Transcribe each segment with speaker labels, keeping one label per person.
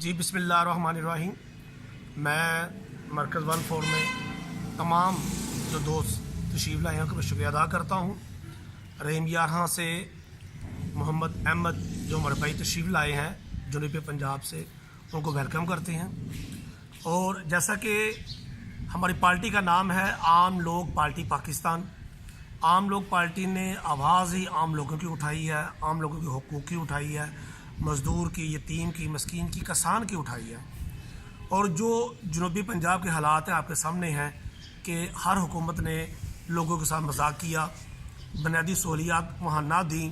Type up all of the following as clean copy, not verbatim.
Speaker 1: جی بسم اللہ الرحمن الرحیم۔ میں مرکز 14 میں تمام جو دوست تشریف لائے ہیں ان کا میں شکریہ ادا کرتا ہوں۔ رحیم یارہاں سے محمد احمد جو ہمارے بھائی تشریف لائے ہیں جنوبی پنجاب سے، ان کو ویلکم کرتے ہیں۔ اور جیسا کہ ہماری پارٹی کا نام ہے عام لوگ پارٹی پاکستان، عام لوگ پارٹی نے آواز ہی عام لوگوں کی اٹھائی ہے، عام لوگوں کے حقوق کی اٹھائی ہے، مزدور کی، یتیم کی، مسکین کی، کسان کی اٹھائی ہے۔ اور جو جنوبی پنجاب کے حالات ہیں آپ کے سامنے ہیں کہ ہر حکومت نے لوگوں کے ساتھ مذاق کیا، بنیادی سہولیات وہاں نہ دیں۔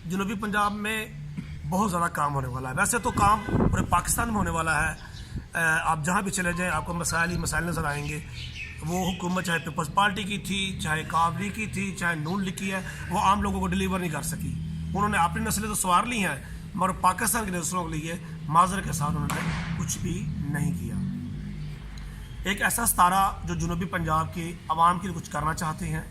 Speaker 1: جنوبی پنجاب میں بہت زیادہ کام ہونے والا ہے، ویسے تو کام پورے پاکستان میں ہونے والا ہے۔ آپ جہاں بھی چلے جائیں آپ کو مسائل ہی مسائل نظر آئیں گے۔ وہ حکومت چاہے پیپلز پارٹی کی تھی، چاہے کابلی کی تھی، چاہے نون لیگ کی ہے، وہ عام لوگوں کو ڈیلیور نہیں کر سکی۔ انہوں نے اپنی نسلیں تو سوار لی ہیں مگر پاکستان کی نسلوں کے لیے معذرت کے ساتھ انہوں نے کچھ بھی نہیں کیا۔ ایک ایسا ستارہ جو جنوبی پنجاب کے عوام کے لیے کچھ کرنا چاہتے ہیں،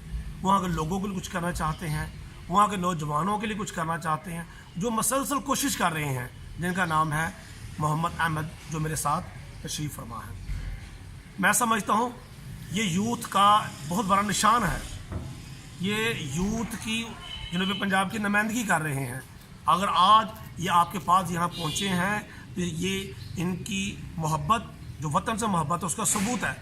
Speaker 1: وہاں کے لوگوں کے لیے کچھ کرنا چاہتے ہیں، وہاں کے نوجوانوں کے لیے کچھ کرنا چاہتے ہیں، جو مسلسل کوشش کر رہے ہیں، جن کا نام ہے محمد احمد جو میرے ساتھ تشریف فرما ہے۔ میں سمجھتا ہوں یہ یوتھ کا بہت بڑا نشان ہے، یہ یوتھ کی جنوبی پنجاب کی نمائندگی کر رہے ہیں۔ اگر آج یہ آپ کے پاس یہاں پہنچے ہیں تو یہ ان کی محبت، جو وطن سے محبت ہے، اس کا ثبوت ہے۔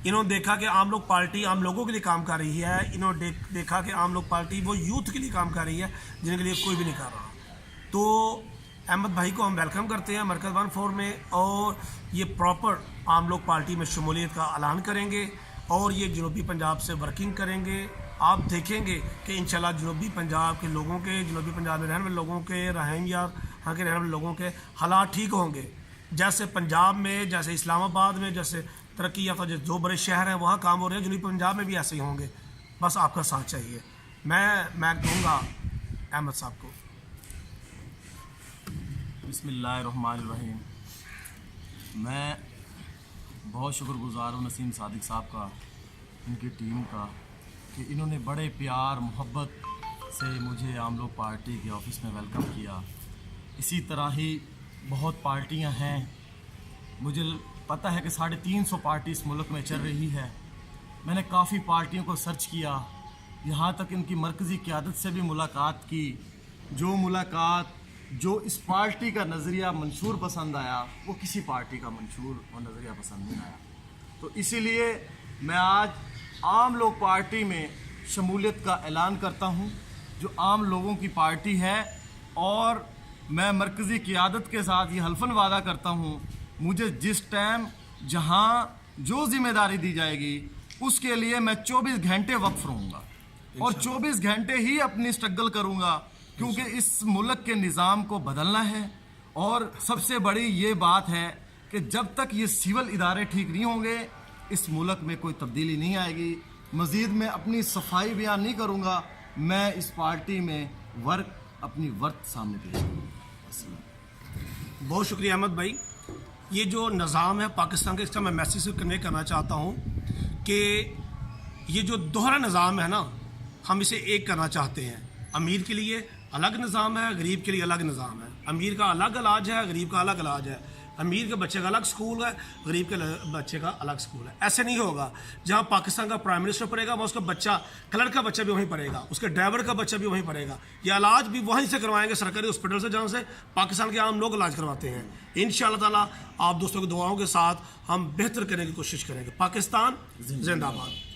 Speaker 1: انہوں نے دیکھا کہ عام لوگ پارٹی عام لوگوں کے لیے کام کر رہی ہے، انہوں نے دیکھا کہ عام لوگ پارٹی وہ یوتھ کے لیے کام کر رہی ہے جن کے لیے کوئی بھی نہیں کر رہا۔ تو احمد بھائی کو ہم ویلکم کرتے ہیں مرکز 14 میں، اور یہ پراپر عام لوگ پارٹی میں شمولیت کا اعلان کریں گے اور یہ جنوبی پنجاب سے ورکنگ کریں گے۔ آپ دیکھیں گے کہ انشاءاللہ جنوبی پنجاب کے لوگوں کے، جنوبی پنجاب میں رہنے والے لوگوں کے، رحیم یارہاں کے رہنے والے لوگوں کے حالات ٹھیک ہوں گے۔ جیسے پنجاب میں، جیسے اسلام آباد میں، جیسے ترقی یافتہ جو بڑے شہر ہیں وہاں کام ہو رہے ہیں، جنوبی پنجاب میں بھی ایسے ہی ہوں گے۔ بس آپ کا ساتھ چاہیے۔ میں دوں گا احمد صاحب کو۔
Speaker 2: بسم اللہ الرحمن الرحیم۔ میں بہت شکر گزار ہوں نسیم صادق صاحب کا، ان کی ٹیم کا، کہ انہوں نے بڑے پیار محبت سے مجھے عام لوگ پارٹی کے آفس میں ویلکم کیا۔ اسی طرح ہی بہت پارٹیاں ہیں، مجھے پتہ ہے کہ 350 پارٹی اس ملک میں چل رہی ہے۔ میں نے کافی پارٹیوں کو سرچ کیا، یہاں تک ان کی مرکزی قیادت سے بھی ملاقات کی۔ جو اس پارٹی کا نظریہ منشور پسند آیا وہ کسی پارٹی کا منشور اور نظریہ پسند نہیں آیا۔ تو اسی لیے میں آج عام لوگ پارٹی میں شمولیت کا اعلان کرتا ہوں، جو عام لوگوں کی پارٹی ہے، اور میں مرکزی قیادت کے ساتھ یہ حلفاً وعدہ کرتا ہوں مجھے جس ٹائم جہاں جو ذمہ داری دی جائے گی اس کے لیے میں 24 گھنٹے وقف رہوں گا، اور 24 گھنٹے ہی اپنی اسٹرگل کروں گا، کیونکہ اس ملک کے نظام کو بدلنا ہے۔ اور سب سے بڑی یہ بات ہے کہ جب تک یہ سول ادارے ٹھیک نہیں ہوں گے اس ملک میں کوئی تبدیلی نہیں آئے گی۔ مزید میں اپنی صفائی بیان نہیں کروں گا، میں اس پارٹی میں اپنی ورت سامنے پیش کروں گا۔
Speaker 1: بہت شکریہ احمد بھائی۔ یہ جو نظام ہے پاکستان کا، اس کا میں میسیج سے کنوے کرنا چاہتا ہوں کہ یہ جو دوہرا نظام ہے نا، ہم اسے ایک کرنا چاہتے ہیں۔ امیر کے لیے الگ نظام ہے، غریب کے لیے الگ نظام ہے۔ امیر کا الگ علاج ہے، غریب کا الگ علاج ہے۔ امیر کے بچے کا الگ سکول ہے، غریب کے بچے کا الگ سکول ہے۔ ایسے نہیں ہوگا۔ جہاں پاکستان کا پرائم منسٹر پڑھے گا وہاں اس کا بچہ، کلرک کا بچہ بھی وہیں پڑھے گا، اس کے ڈرائیور کا بچہ بھی وہیں پڑھے گا۔ یہ علاج بھی وہیں سے کروائیں گے، سرکاری ہاسپٹل سے، جہاں سے پاکستان کے عام لوگ علاج کرواتے ہیں۔ انشاءاللہ تعالیٰ آپ دوستوں کی دعاؤں کے ساتھ ہم بہتر کرنے کی کوشش کریں گے۔ پاکستان زندہ باد۔